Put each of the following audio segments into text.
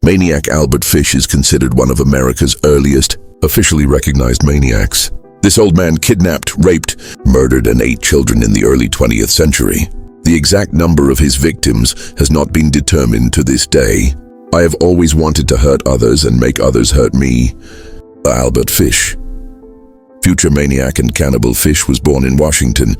Maniac Albert Fish is considered one of America's earliest, officially recognized maniacs. This old man kidnapped, raped, murdered, and ate children in the early 20th century. The exact number of his victims has not been determined to this day. I have always wanted to hurt others and make others hurt me. Albert Fish. Future maniac and cannibal Fish was born in Washington,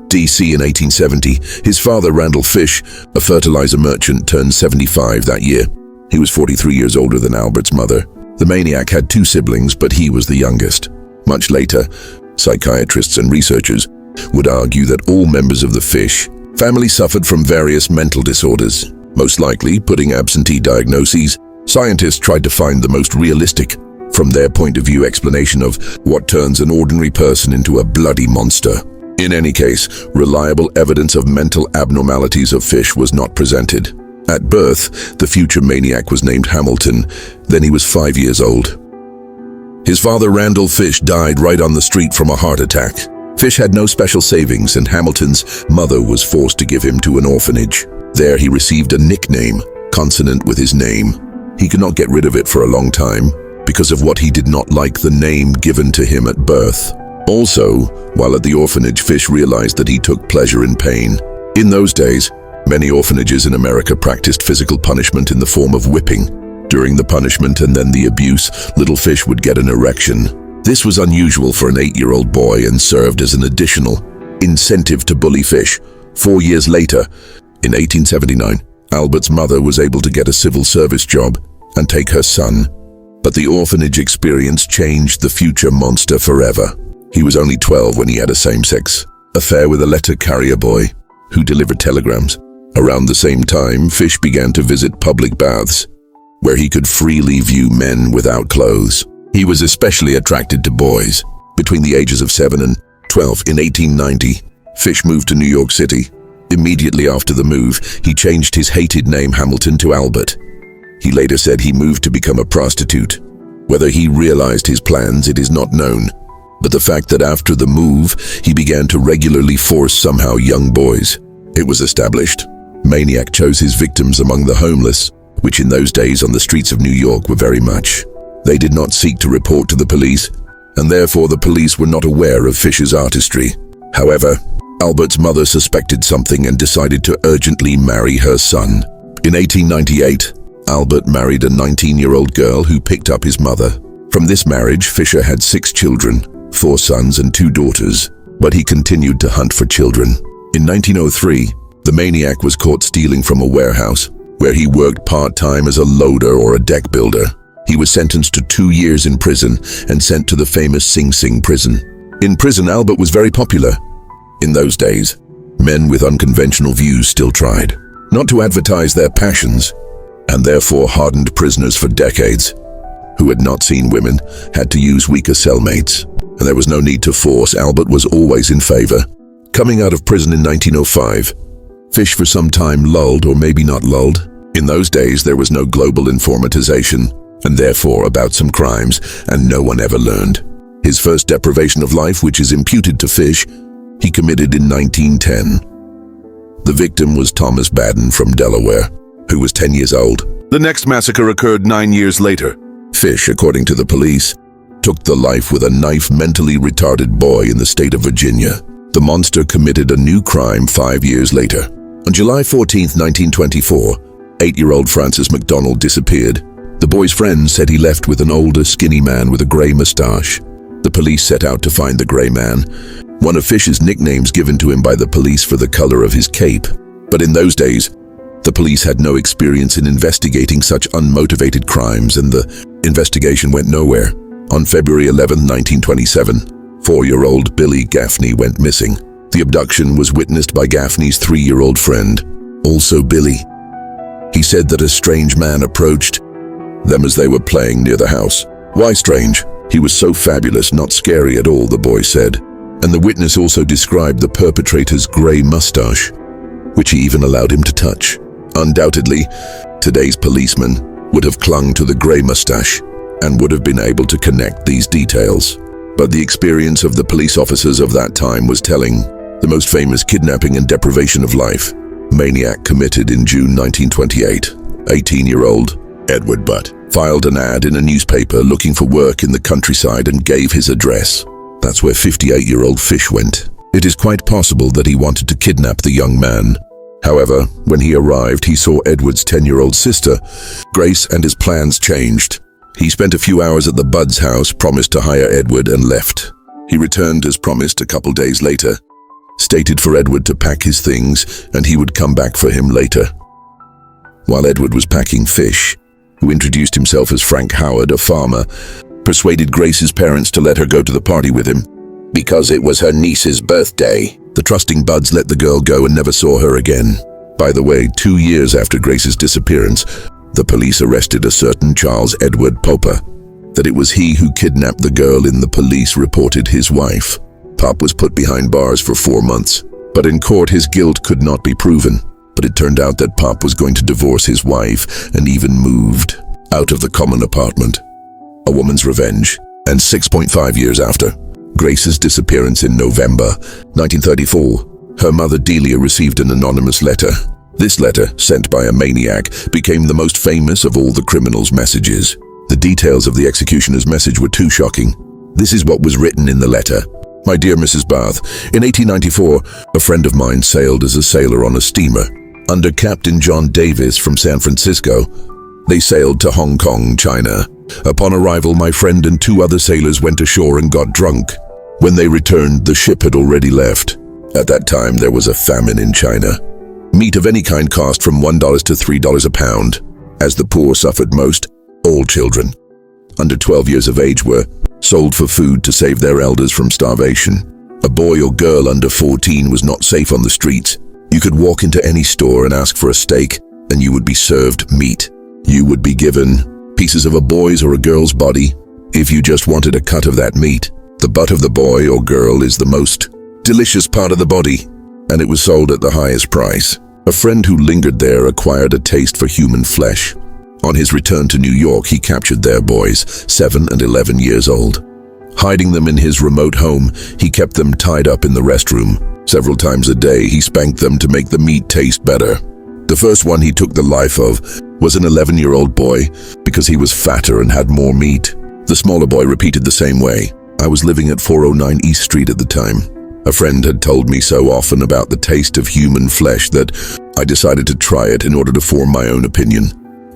D.C. in 1870. His father, Randall Fish, a fertilizer merchant, turned 75 that year. He was 43 years older than Albert's mother. The maniac had 2 siblings, but he was the youngest. Much later, psychiatrists and researchers would argue that all members of the Fish family suffered from various mental disorders, most likely putting absentee diagnoses. Scientists tried to find the most realistic, from their point of view, explanation of what turns an ordinary person into a bloody monster. In any case, reliable evidence of mental abnormalities of Fish was not presented. At birth, the future maniac was named Hamilton. Then he was 5 years old. His father, Randall Fish, died right on the street from a heart attack. Fish had no special savings, and Hamilton's mother was forced to give him to an orphanage. There he received a nickname, consonant with his name. He could not get rid of it for a long time, because of what he did not like the name given to him at birth. Also, while at the orphanage, Fish realized that he took pleasure in pain. In those days, many orphanages in America practiced physical punishment in the form of whipping. During the punishment and then the abuse, little Fish would get an erection. This was unusual for an 8-year-old boy and served as an additional incentive to bully Fish. 4 years later, in 1879, Albert's mother was able to get a civil service job and take her son. But the orphanage experience changed the future monster forever. He was only 12 when he had a same-sex affair with a letter carrier boy who delivered telegrams. Around the same time, Fish began to visit public baths, where he could freely view men without clothes. He was especially attracted to boys. Between the ages of 7 and 12 in 1890, Fish moved to New York City. Immediately after the move, he changed his hated name Hamilton to Albert. He later said he moved to become a prostitute. Whether he realized his plans, it is not known. But the fact that after the move, he began to regularly force somehow young boys. It was established. Maniac chose his victims among the homeless, which in those days on the streets of New York were very much. They did not seek to report to the police, and therefore the police were not aware of Fish's artistry. However, Albert's mother suspected something and decided to urgently marry her son. In 1898, Albert married a 19-year-old girl who picked up his mother. From this marriage, Fisher had 6 children, 4 sons and 2 daughters, but he continued to hunt for children. In 1903, the maniac was caught stealing from a warehouse, where he worked part-time as a loader or a deck builder. He was sentenced to 2 years in prison and sent to the famous Sing Sing prison. In prison, Albert was very popular. In those days, men with unconventional views still tried not to advertise their passions, and therefore hardened prisoners for decades who had not seen women had to use weaker cellmates, and there was no need to force. Albert was always in favor. Coming out of prison in 1905, Fish for some time lulled, or maybe not lulled. In those days there was no global informatization, and therefore about some crimes, and no one ever learned. His first deprivation of life, which is imputed to Fish, he committed in 1910. The victim was Thomas Baden from Delaware, who was 10 years old. The next massacre occurred 9 years later. Fish, according to the police, took the life with a knife mentally retarded boy in the state of Virginia. The monster committed a new crime 5 years later. On July 14, 1924, 8-year-old Francis McDonald disappeared. The boy's friends said he left with an older, skinny man with a gray mustache. The police set out to find the gray man, one of Fish's nicknames given to him by the police for the color of his cape. But in those days, the police had no experience in investigating such unmotivated crimes, and the investigation went nowhere. On February 11, 1927, 4-year-old Billy Gaffney went missing. The abduction was witnessed by Gaffney's 3-year-old friend, also Billy. He said that a strange man approached them as they were playing near the house. Why strange? He was so fabulous, not scary at all, the boy said. And the witness also described the perpetrator's gray mustache, which he even allowed him to touch. Undoubtedly, today's policeman would have clung to the gray mustache and would have been able to connect these details. But the experience of the police officers of that time was telling. The most famous kidnapping and deprivation of life, Maniac committed in June 1928. 18-year-old Edward Butt filed an ad in a newspaper looking for work in the countryside and gave his address. That's where 58-year-old Fish went. It is quite possible that he wanted to kidnap the young man. However, when he arrived, he saw Edward's 10-year-old sister, Grace, and his plans changed. He spent a few hours at the Bud's house, promised to hire Edward, and left. He returned as promised a couple days later, stated for Edward to pack his things and he would come back for him later. While Edward was packing, Fish, who introduced himself as Frank Howard, a farmer, persuaded Grace's parents to let her go to the party with him because it was her niece's birthday. The trusting Buds let the girl go and never saw her again. By the way, 2 years after Grace's disappearance, the police arrested a certain Charles Edward Popper. That it was he who kidnapped the girl in the police reported his wife. Pop was put behind bars for 4 months, but in court his guilt could not be proven. But it turned out that Pop was going to divorce his wife and even moved out of the common apartment. A woman's revenge. And 6.5 years after Grace's disappearance in November 1934, her mother Delia received an anonymous letter. This letter, sent by a maniac, became the most famous of all the criminal's messages. The details of the executioner's message were too shocking. This is what was written in the letter. My dear Mrs. Bath, in 1894, a friend of mine sailed as a sailor on a steamer under Captain John Davis from San Francisco. They sailed to Hong Kong, China. Upon arrival, my friend and 2 other sailors went ashore and got drunk. When they returned, the ship had already left. At that time, there was a famine in China. Meat of any kind cost from $1 to $3 a pound. As the poor suffered most, all children under 12 years of age were sold for food to save their elders from starvation. A boy or girl under 14 was not safe on the streets. You could walk into any store and ask for a steak, and you would be served meat. You would be given pieces of a boy's or a girl's body. If you just wanted a cut of that meat, the butt of the boy or girl is the most delicious part of the body, and it was sold at the highest price. A friend who lingered there acquired a taste for human flesh. On his return to New York, he captured their boys, 7 and 11 years old. Hiding them in his remote home, he kept them tied up in the restroom. Several times a day, he spanked them to make the meat taste better. The first one he took the life of was an 11-year-old boy because he was fatter and had more meat. The smaller boy repeated the same way. I was living at 409 East Street at the time. A friend had told me so often about the taste of human flesh that I decided to try it in order to form my own opinion.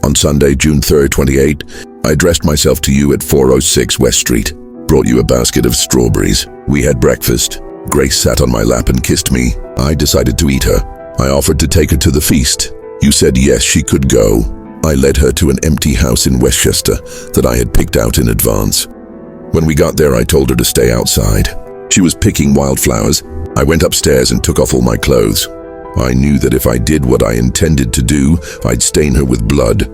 On Sunday, June 3rd, 28, I addressed myself to you at 406 West Street. Brought you a basket of strawberries. We had breakfast. Grace sat on my lap and kissed me. I decided to eat her. I offered to take her to the feast. You said yes, she could go. I led her to an empty house in Westchester that I had picked out in advance. When we got there, I told her to stay outside. She was picking wildflowers. I went upstairs and took off all my clothes. I knew that if I did what I intended to do, I'd stain her with blood.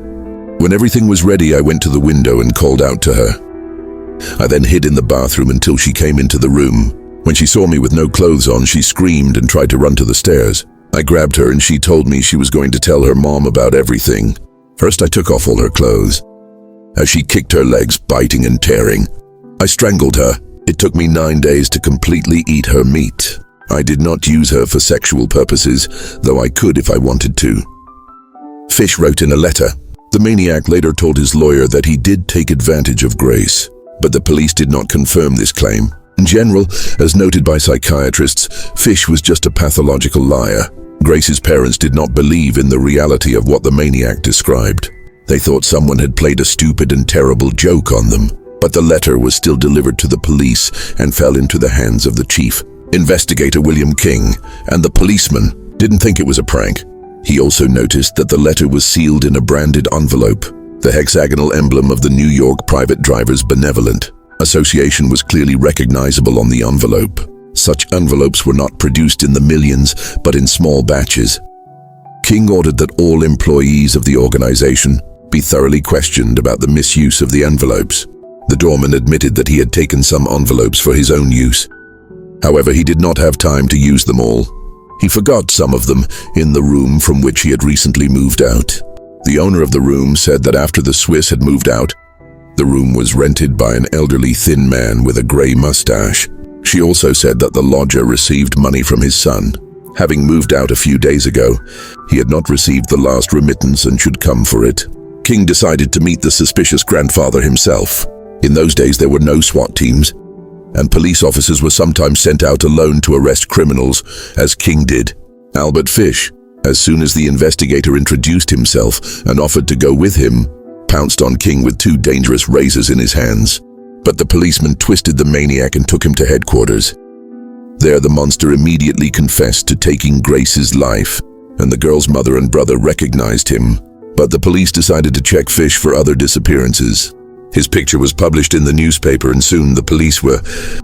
When everything was ready, I went to the window and called out to her. I then hid in the bathroom until she came into the room. When she saw me with no clothes on, she screamed and tried to run to the stairs. I grabbed her and she told me she was going to tell her mom about everything. First, I took off all her clothes. As she kicked her legs, biting and tearing, I strangled her. It took me 9 days to completely eat her meat. I did not use her for sexual purposes, though I could if I wanted to. Fish wrote in a letter. The maniac later told his lawyer that he did take advantage of Grace, but the police did not confirm this claim. In general, as noted by psychiatrists, Fish was just a pathological liar. Grace's parents did not believe in the reality of what the maniac described. They thought someone had played a stupid and terrible joke on them. But the letter was still delivered to the police and fell into the hands of the chief. Investigator William King and the policeman didn't think it was a prank. He also noticed that the letter was sealed in a branded envelope. The hexagonal emblem of the New York Private Drivers Benevolent Association was clearly recognizable on the envelope. Such envelopes were not produced in the millions, but in small batches. King ordered that all employees of the organization be thoroughly questioned about the misuse of the envelopes. The doorman admitted that he had taken some envelopes for his own use. However, he did not have time to use them all. He forgot some of them in the room from which he had recently moved out. The owner of the room said that after the Swiss had moved out, the room was rented by an elderly thin man with a gray mustache. She also said that the lodger received money from his son. Having moved out a few days ago, he had not received the last remittance and should come for it. King decided to meet the suspicious grandfather himself. In those days, there were no SWAT teams, and police officers were sometimes sent out alone to arrest criminals, as King did. Albert Fish, as soon as the investigator introduced himself and offered to go with him, pounced on King with 2 dangerous razors in his hands. But the policeman twisted the maniac and took him to headquarters. There, the monster immediately confessed to taking Grace's life, and the girl's mother and brother recognized him. But the police decided to check Fish for other disappearances. His picture was published in the newspaper, and soon the police were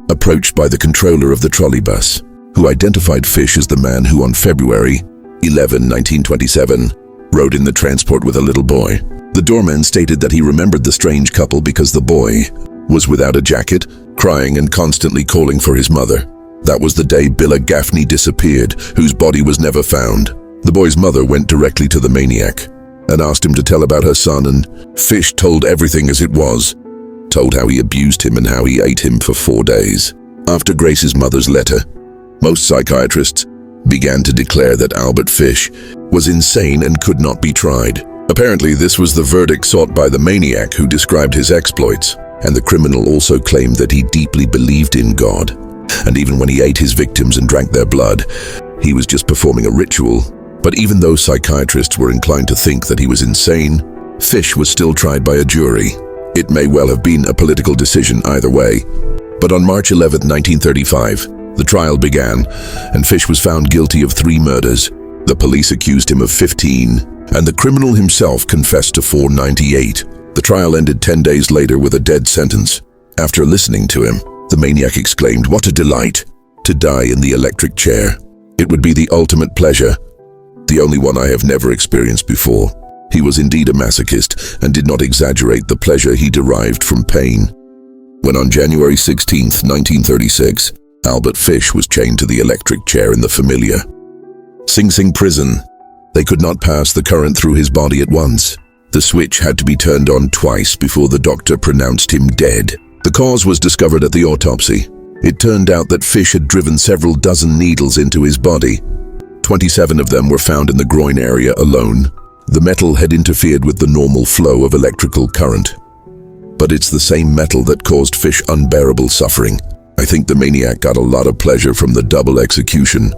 approached by the controller of the trolley bus, who identified Fish as the man who on February 11, 1927, rode in the transport with a little boy. The doorman stated that he remembered the strange couple because the boy was without a jacket, crying and constantly calling for his mother. That was the day Billa Gaffney disappeared, whose body was never found. The boy's mother went directly to the maniac and asked him to tell about her son, and Fish told everything as it was, told how he abused him and how he ate him for 4 days. After Grace's mother's letter, most psychiatrists began to declare that Albert Fish was insane and could not be tried. Apparently, this was the verdict sought by the maniac who described his exploits, and the criminal also claimed that he deeply believed in God. And even when he ate his victims and drank their blood, he was just performing a ritual. But even though psychiatrists were inclined to think that he was insane, Fish was still tried by a jury. It may well have been a political decision either way. But on March 11, 1935, the trial began, and Fish was found guilty of 3 murders. The police accused him of 15, and the criminal himself confessed to 498. The trial ended 10 days later with a dead sentence. After listening to him, the maniac exclaimed, "What a delight to die in the electric chair. It would be the ultimate pleasure, the only one I have never experienced before." He was indeed a masochist and did not exaggerate the pleasure he derived from pain. When on January 16, 1936, Albert Fish was chained to the electric chair in the familiar Sing Sing prison, they could not pass the current through his body at once. The switch had to be turned on twice before the doctor pronounced him dead. The cause was discovered at the autopsy. It turned out that Fish had driven several dozen needles into his body. 27 of them were found in the groin area alone. The metal had interfered with the normal flow of electrical current. But it's the same metal that caused Fish unbearable suffering. I think the maniac got a lot of pleasure from the double execution.